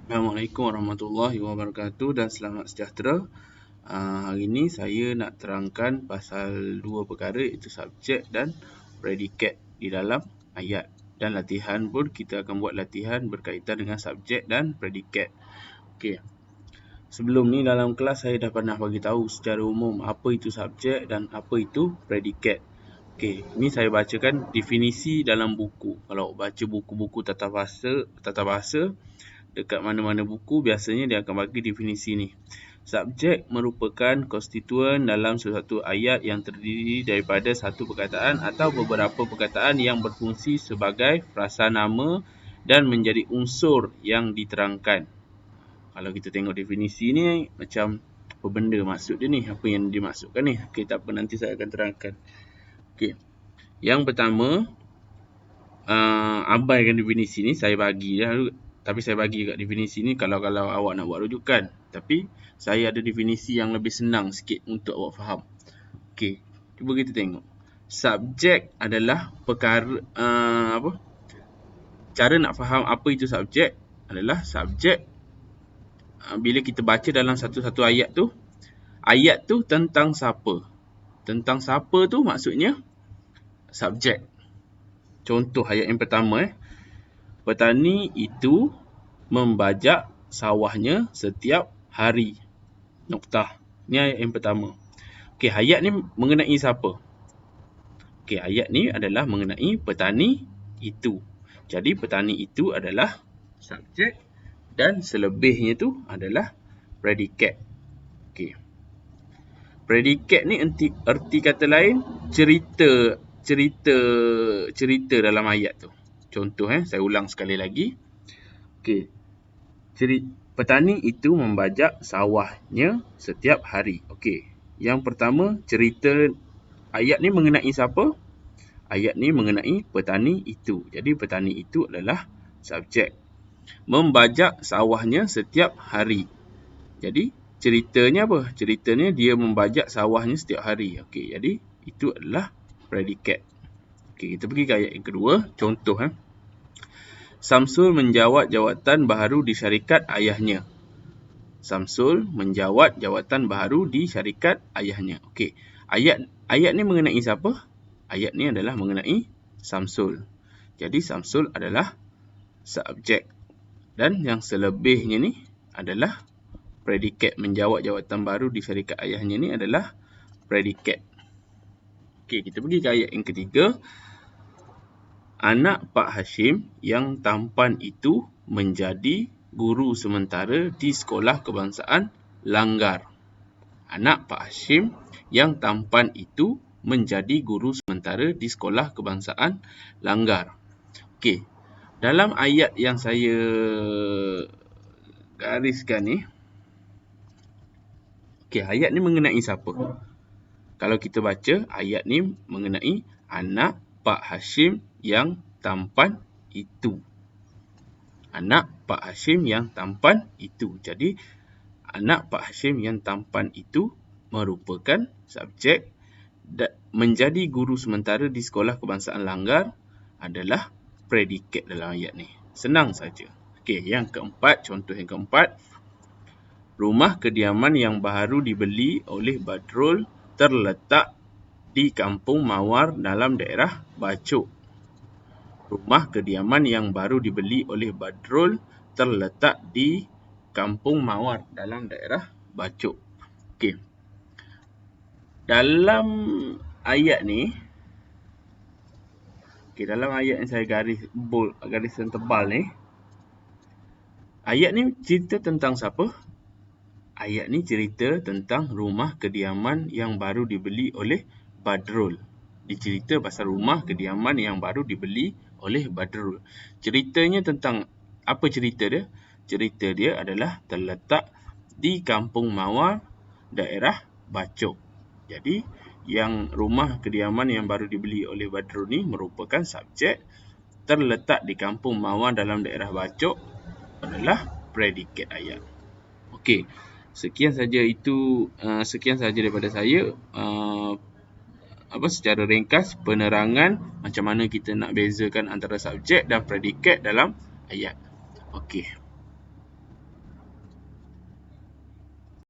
Assalamualaikum warahmatullahi wabarakatuh dan selamat sejahtera. Hari ini saya nak terangkan pasal dua perkara, iaitu subjek dan predikat di dalam ayat. Dan latihan pun kita akan buat latihan berkaitan dengan subjek dan predikat. Okey. Sebelum ni dalam kelas saya dah pernah bagi tahu secara umum apa itu subjek dan apa itu predikat. Okey, ini saya bacakan definisi dalam buku. Kalau baca buku-buku tata bahasa dekat mana-mana buku, biasanya dia akan bagi definisi ni. Subjek merupakan konstituen dalam sesuatu ayat yang terdiri daripada satu perkataan atau beberapa perkataan yang berfungsi sebagai frasa nama dan menjadi unsur yang diterangkan. Kalau kita tengok definisi ni, macam apa benda maksud dia ni, apa yang dimaksudkan ni. Okey, tak apa, nanti saya akan terangkan. Okey, yang pertama, abaikan definisi ni, saya bagi dah. Tapi saya bagi kat definisi ni kalau awak nak buat rujukan. Tapi saya ada definisi yang lebih senang sikit untuk awak faham. Okey, cuba kita tengok. Subjek adalah perkara cara nak faham apa itu subjek adalah subjek bila kita baca dalam satu-satu ayat tu tentang siapa. Tentang siapa tu maksudnya subjek. Contoh ayat yang pertama, petani itu membajak sawahnya setiap hari. Noktah. Ni ayat yang pertama. Okey, ayat ni mengenai siapa? Okey, ayat ni adalah mengenai petani itu. Jadi petani itu adalah subjek dan selebihnya tu adalah predikat. Okey. Predikat ni erti kata lain cerita dalam ayat tu. Contoh saya ulang sekali lagi. Okey. Petani itu membajak sawahnya setiap hari. Okey. Yang pertama, cerita ayat ni mengenai siapa? Ayat ni mengenai petani itu. Jadi petani itu adalah subjek. Membajak sawahnya setiap hari. Jadi ceritanya apa? Ceritanya dia membajak sawahnya setiap hari. Okey, jadi itu adalah predikat. Okey, kita pergi ke ayat yang kedua. Contoh Samsul menjawat jawatan baharu di syarikat ayahnya. Samsul menjawat jawatan baharu di syarikat ayahnya. Okey, ayat ni mengenai siapa? Ayat ni adalah mengenai Samsul. Jadi Samsul adalah subjek. Dan yang selebihnya ni adalah predikat. Menjawat jawatan baru di syarikat ayahnya ni adalah predikat. Okey, kita pergi ke ayat yang ketiga. Anak Pak Hashim yang tampan itu menjadi guru sementara di sekolah kebangsaan Langgar. Anak Pak Hashim yang tampan itu menjadi guru sementara di sekolah kebangsaan Langgar. Okey, dalam ayat yang saya gariskan ni, okey, ayat ni mengenai siapa? Kalau kita baca, ayat ni mengenai anak Pak Hashim yang tampan itu. Anak Pak Hashim yang tampan itu. Jadi, anak Pak Hashim yang tampan itu merupakan subjek. Menjadi guru sementara di sekolah kebangsaan Langgar adalah predikat dalam ayat ni. Senang saja. Okey, yang keempat, contoh yang keempat. Rumah kediaman yang baru dibeli oleh Badrul terletak di Kampung Mawar dalam daerah Bacok. Rumah kediaman yang baru dibeli oleh Badrul terletak di Kampung Mawar dalam daerah Bacok. Okey. Dalam ayat ni, dalam ayat yang saya garisan tebal ni, ayat ni cerita tentang siapa? Ayat ni cerita tentang rumah kediaman yang baru dibeli oleh Badrul. Dicerita pasal rumah kediaman yang baru dibeli oleh Badrul. Ceritanya tentang apa cerita dia? Cerita dia adalah terletak di Kampung Mawar, daerah Bacok. Jadi, yang rumah kediaman yang baru dibeli oleh Badrul ni merupakan subjek. Terletak di Kampung Mawar dalam daerah Bacok adalah predikat ayat. Okey. Sekian saja daripada saya. Secara ringkas penerangan macam mana kita nak bezakan antara subjek dan predikat dalam ayat. Okey.